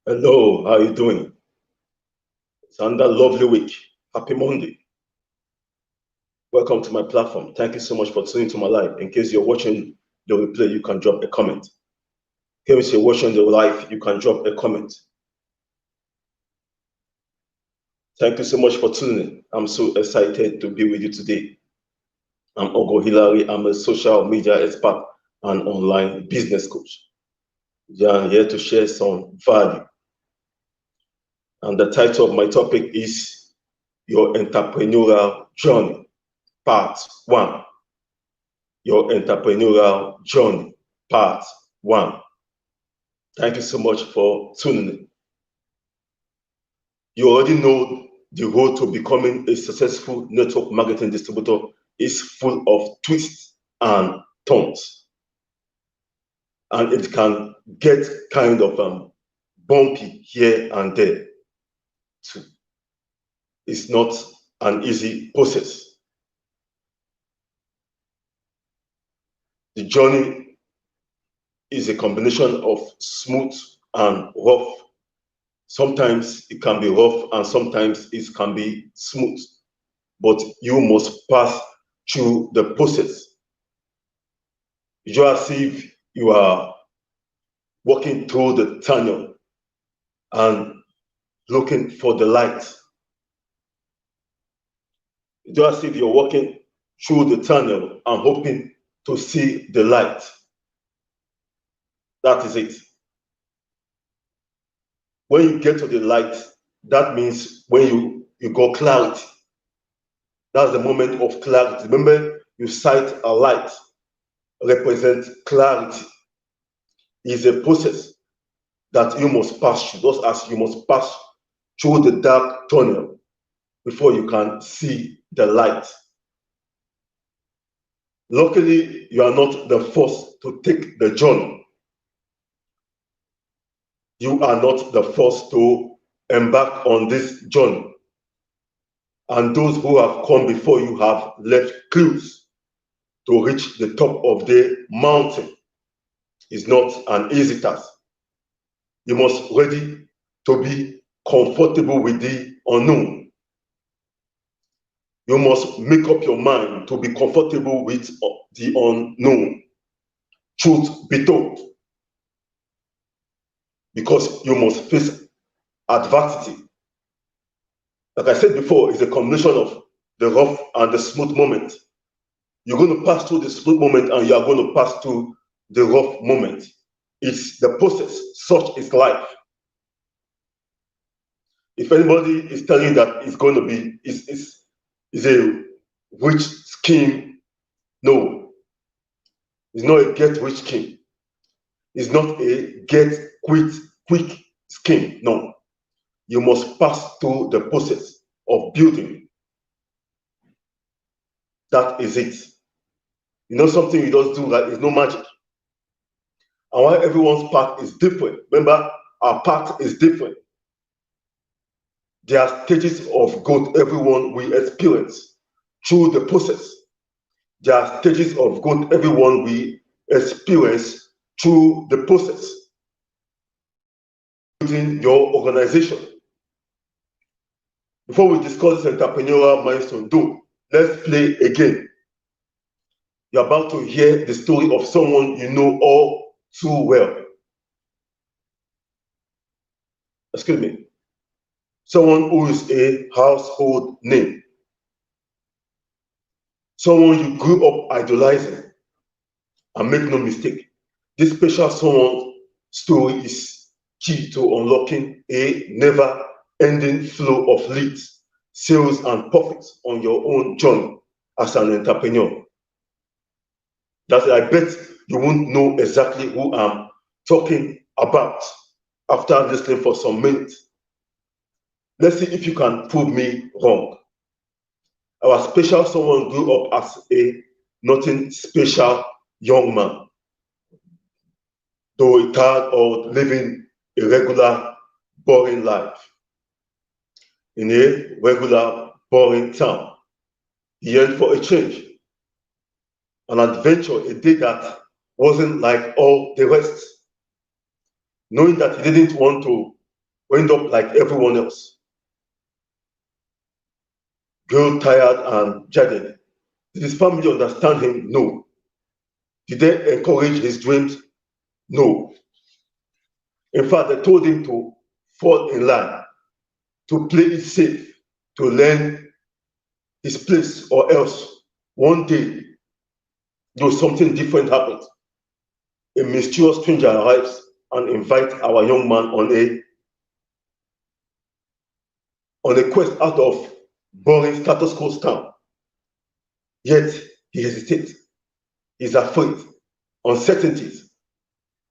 Hello, how are you doing? It's another lovely week. Happy Monday. Welcome to my platform. Thank you so much for tuning to my live. In case you're watching the replay, you can drop a comment. In case you're watching the live, you can drop a comment. Thank you so much for tuning in. I'm so excited to be with you today. I'm Ogo Hilary. I'm a social media expert and online business coach. I'm here to share some value. And the title of my topic is Your Entrepreneurial Journey, Part 1. Your Entrepreneurial Journey, Part 1. Thank you so much for tuning in. You already know the road to becoming a successful network marketing distributor is full of twists and turns. And it can get kind of bumpy here and there too. It's not an easy process. The journey is a combination of smooth and rough. Sometimes it can be rough and sometimes it can be smooth, but you must pass through the process. It's just as if you are walking through the tunnel and looking for the light. It's just as if you're walking through the tunnel and hoping to see the light. That is it. When you get to the light, that means when you got clarity. That's the moment of clarity. Remember, you sight a light, represent clarity. It's a process that you must pass through, just as you must pass through the dark tunnel before you can see the light. Luckily, you are not the first to take the journey. You are not the first to embark on this journey. And those who have come before you have left clues to reach the top of the mountain. It's not an easy task. You must ready to be comfortable with the unknown. You must make up your mind to be comfortable with the unknown. Truth be told. Because you must face adversity. Like I said before, it's a combination of the rough and the smooth moment. You're going to pass through the smooth moment and you are going to pass through the rough moment. It's the process. Such is life. If anybody is telling you that it's going to be is a rich scheme, no. It's not a get rich scheme. It's not a get quick scheme. No. You must pass through the process of building. That is it. You know something you just do that is no magic. And while everyone's path is different, remember, our path is different. There are stages of growth everyone will experience through the process. There are stages of growth everyone will experience through the process. Building your organization. Before we discuss this entrepreneurial milestone, let's play a game. You're about to hear the story of someone you know all too well. Excuse me. Someone who is a household name. Someone you grew up idolizing. And make no mistake, this special someone's story is key to unlocking a never-ending flow of leads, sales, and profits on your own journey as an entrepreneur. That I bet you won't know exactly who I'm talking about after listening for some minutes. Let's see if you can prove me wrong. Our special someone grew up as a nothing special young man, though he tired of living a regular, boring life. In a regular, boring town, he yearned for a change, an adventure, a day that wasn't like all the rest. Knowing that he didn't want to went up like everyone else. Grew tired and jaded. Did his family understand him? No. Did they encourage his dreams? No. In fact, they told him to fall in line, to play it safe, to learn his place, or else one day, something different happens. A mysterious stranger arrives and invites our young man on a quest out of boring status quo town. Yet he hesitates. He's afraid. Uncertainties.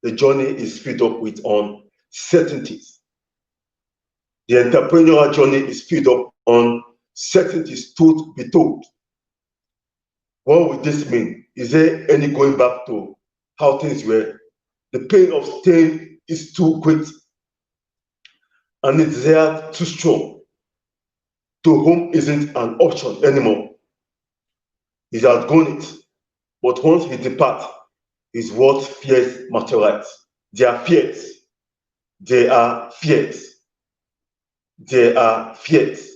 The journey is filled up with uncertainties. The entrepreneurial journey is filled up on certainties, truth be told. What would this mean? Is there any going back to how things were? The pain of staying is too great and the desire too strong. To whom isn't an option anymore. He's outgrown it. But once he departs, his world's fears materialize. They are fears. They are fears. They are fears.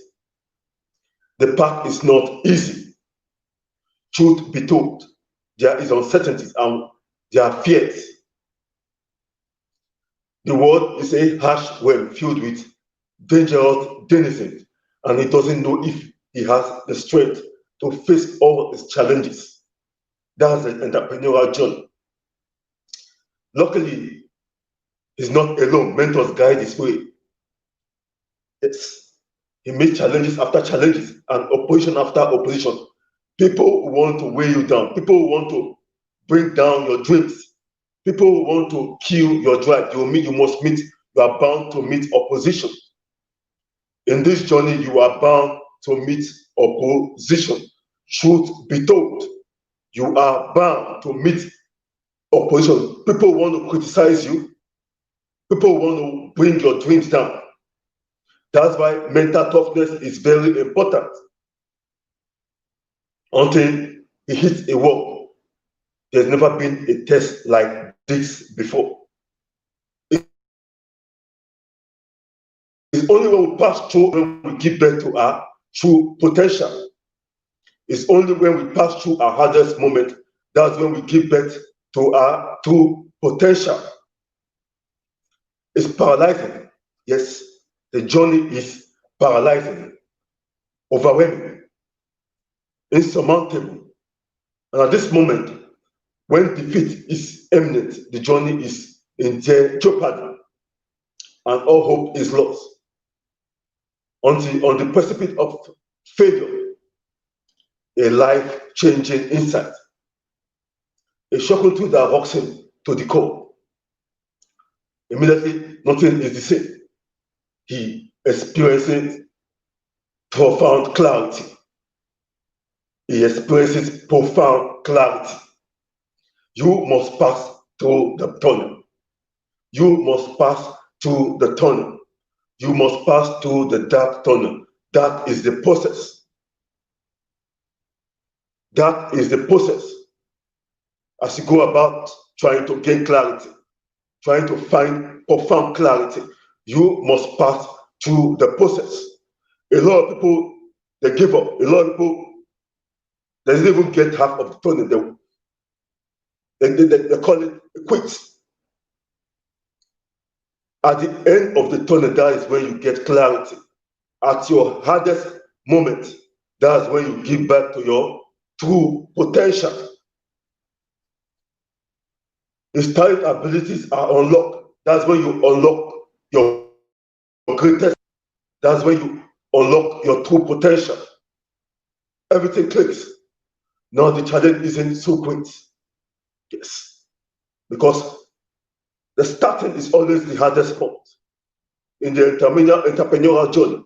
The path is not easy. Truth be told, there is uncertainties and there are fears. The world is a harsh well filled with dangerous denizens, and he doesn't know if he has the strength to face all his challenges. That's the entrepreneurial journey. Luckily, he's not alone. Mentors guide his way. Yes, he meets challenges after challenges and opposition after opposition. People who want to weigh you down. People who want to bring down your dreams. People who want to kill your drive. You are bound to meet opposition. In this journey, you are bound to meet opposition. Truth be told, you are bound to meet opposition. People want to criticize you. People want to bring your dreams down. That's why mental toughness is very important. Until he hits a wall, there's never been a test like this before. It's only when we pass through, when we give birth to our true potential. It's only when we pass through our hardest moment, that's when we give birth to our true potential. It's paralyzing. Yes, the journey is paralyzing, overwhelming, insurmountable. And at this moment, when defeat is imminent, the journey is in jeopardy, and all hope is lost. Until on the precipice of failure, a life-changing insight, a shocking truth that rocks him to the core. Immediately, nothing is the same. He experiences profound clarity. He experiences profound clarity. You must pass through the tunnel. You must pass through the tunnel. You must pass through the dark tunnel. That is the process. That is the process. As you go about trying to gain clarity, trying to find profound clarity, you must pass through the process. A lot of people, they give up. A lot of people, they didn't even get half of the tunnel. They call it quits. At the end of the tunnel, that is when you get clarity. At your hardest moment, that's when you give back to your true potential. His talent abilities are unlocked. That's when you unlock your greatest. That's when you unlock your true potential. Everything clicks. Now the challenge isn't so great. Yes. Because the starting is always the hardest part. In the entrepreneurial journey,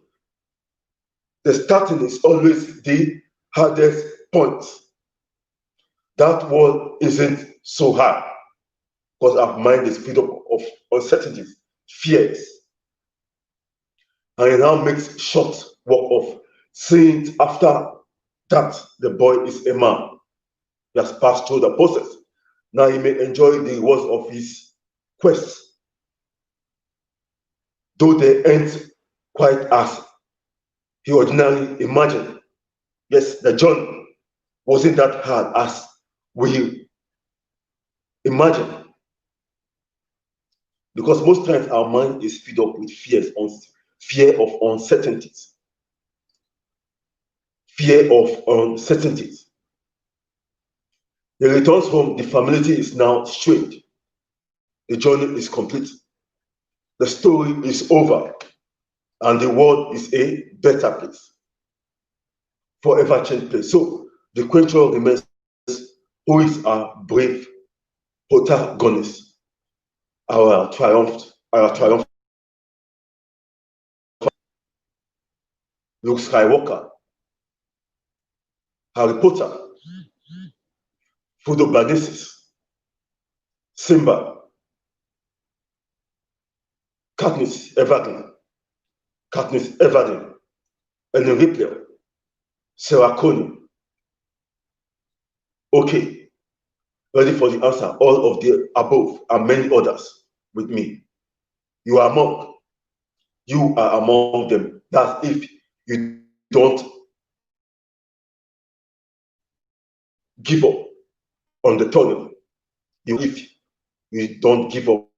the starting is always the hardest point. That wall isn't so hard because our mind is filled up of uncertainties, fears. And it now makes short work of seeing after that the boy is a man. He has passed through the process. Now he may enjoy the rewards of his quest. though they ain't quite as he ordinarily imagined. Yes, the journey wasn't that hard as we imagine, because most times our mind is filled up with fear of uncertainties. Fear of uncertainties. The returns from the familiarity is now straight. The journey is complete. The story is over, and the world is a better place, forever changed place. So the question remains: who is our brave protagonist, our triumph, Luke Skywalker, Harry Potter, Frodo Baggins, Simba, Katniss Everdeen, Ellen Ripley, Sarah Connor. Okay, ready for the answer? All of the above and many others with me. You are among them. That's if you don't give up on the tunnel. If you don't give up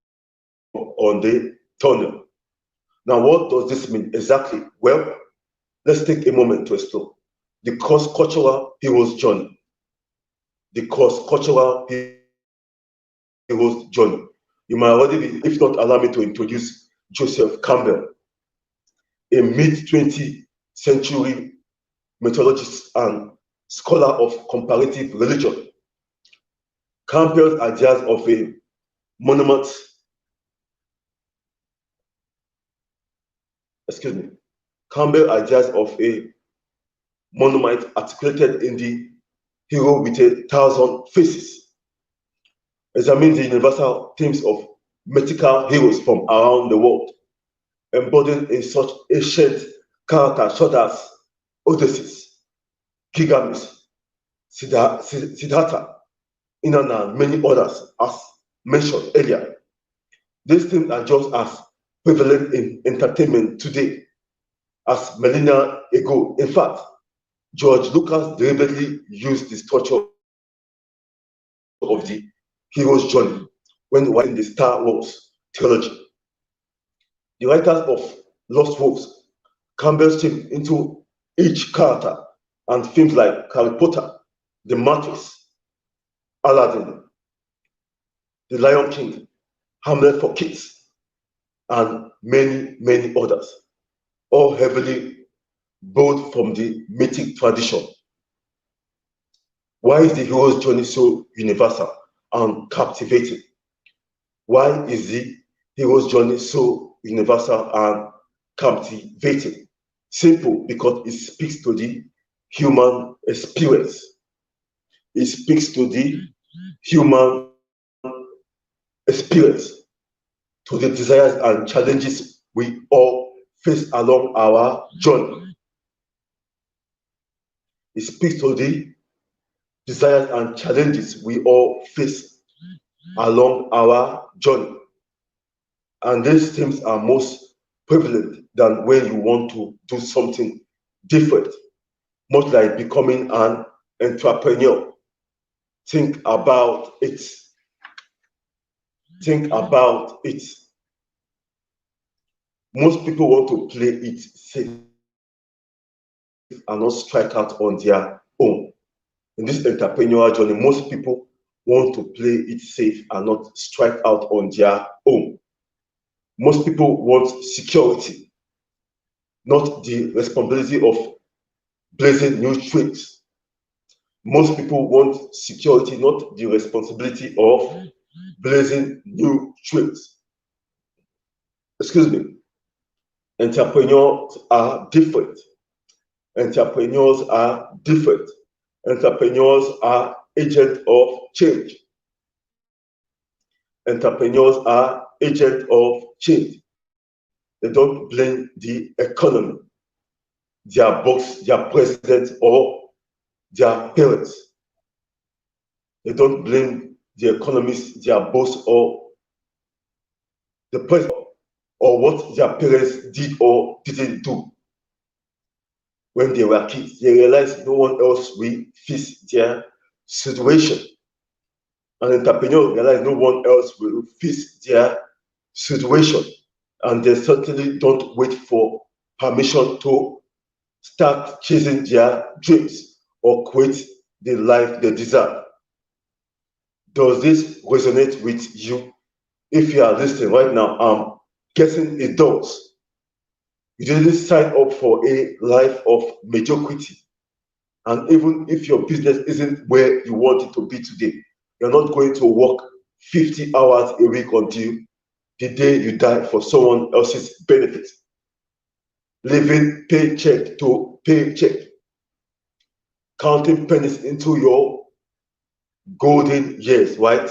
on the tunnel. Now, what does this mean exactly? Well, let's take a moment to explore the cross-cultural hero's journey. The cross-cultural hero's journey. You might already be, if not, allow me to introduce Joseph Campbell, a mid-20th century methodologist and scholar of comparative religion. Campbell's ideas of a monument, Campbell's ideas of a monument articulated in the hero with 1,000 faces, examine the universal themes of mythical heroes from around the world, embodied in such ancient characters such as Odysseus, Gilgamesh, Siddhartha, Inanna, and many others, as mentioned earlier. These themes are just as prevalent in entertainment today as millennia ago. In fact, George Lucas deliberately used the structure of the hero's journey when writing the Star Wars trilogy. The writers of Lost Wolves, Campbell stepped into each character, and films like Harry Potter, The Matrix, Aladdin, The Lion King, Hamlet for Kids, and many, many others, all heavily borrowed from the mythic tradition. Why is the hero's journey so universal and captivating? Why is the hero's journey so universal and captivating? Simple, because it speaks to the human experience. It speaks to the human experience, to the desires and challenges we all face along our journey. It speaks to the desires and challenges we all face along our journey. And these themes are most prevalent than when you want to do something different, much like becoming an entrepreneur. Think about it. Think about it. Most people want to play it safe and not strike out on their own. In this entrepreneurial journey, most people want to play it safe and not strike out on their own. Most people want security, not the responsibility of blazing new trails. Most people want security, not the responsibility of blazing new trails. Excuse me. Entrepreneurs are different. Entrepreneurs are different. Entrepreneurs are agents of change. Entrepreneurs are agents of change. They don't blame the economy, their boss, their president, or their parents. They don't blame the economist, their boss, or the president, or what their parents did or didn't do when they were kids. They realize no one else will fix their situation. An entrepreneur realize no one else will fix their situation, and they certainly don't wait for permission to start chasing their dreams or create the life they deserve. Does this resonate with you? If you are listening right now, I'm guessing it does. You didn't sign up for a life of mediocrity. And even if your business isn't where you want it to be today, you're not going to work 50 hours a week until the day you die for someone else's benefit. Living paycheck to paycheck, counting pennies into your golden years, right?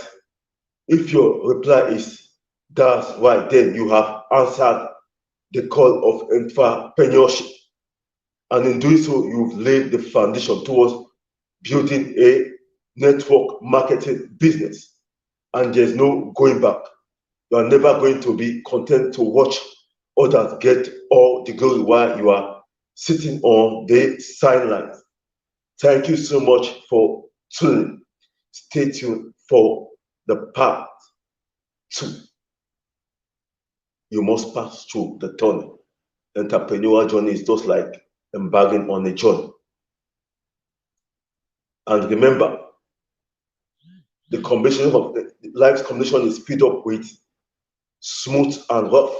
If your reply is that's right, then you have answered the call of entrepreneurship. And in doing so, you've laid the foundation towards building a network marketing business. And there's no going back. You are never going to be content to watch others get all the glory while you are sitting on the sidelines. Thank you so much for tuning. Stay tuned for the part 2. You must pass through the tunnel. Entrepreneurial journey is just like embarking on a journey. And remember, the combination of life's combination is filled up with smooth and rough.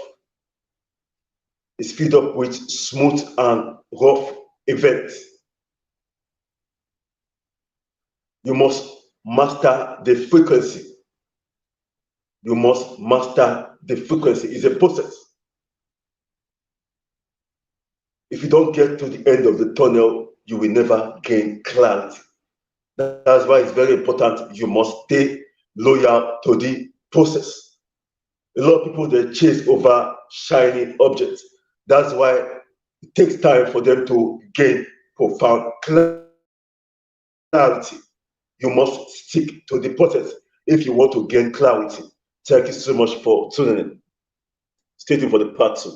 It's filled up with smooth and rough events. You must master the frequency. You must master the frequency. It's a process. If you don't get to the end of the tunnel, you will never gain clarity. That's why it's very important. You must stay loyal to the process. A lot of people, they chase over shiny objects. That's why it takes time for them to gain profound clarity. You must stick to the process if you want to gain clarity. Thank you so much for tuning in. Stay tuned for the part 2.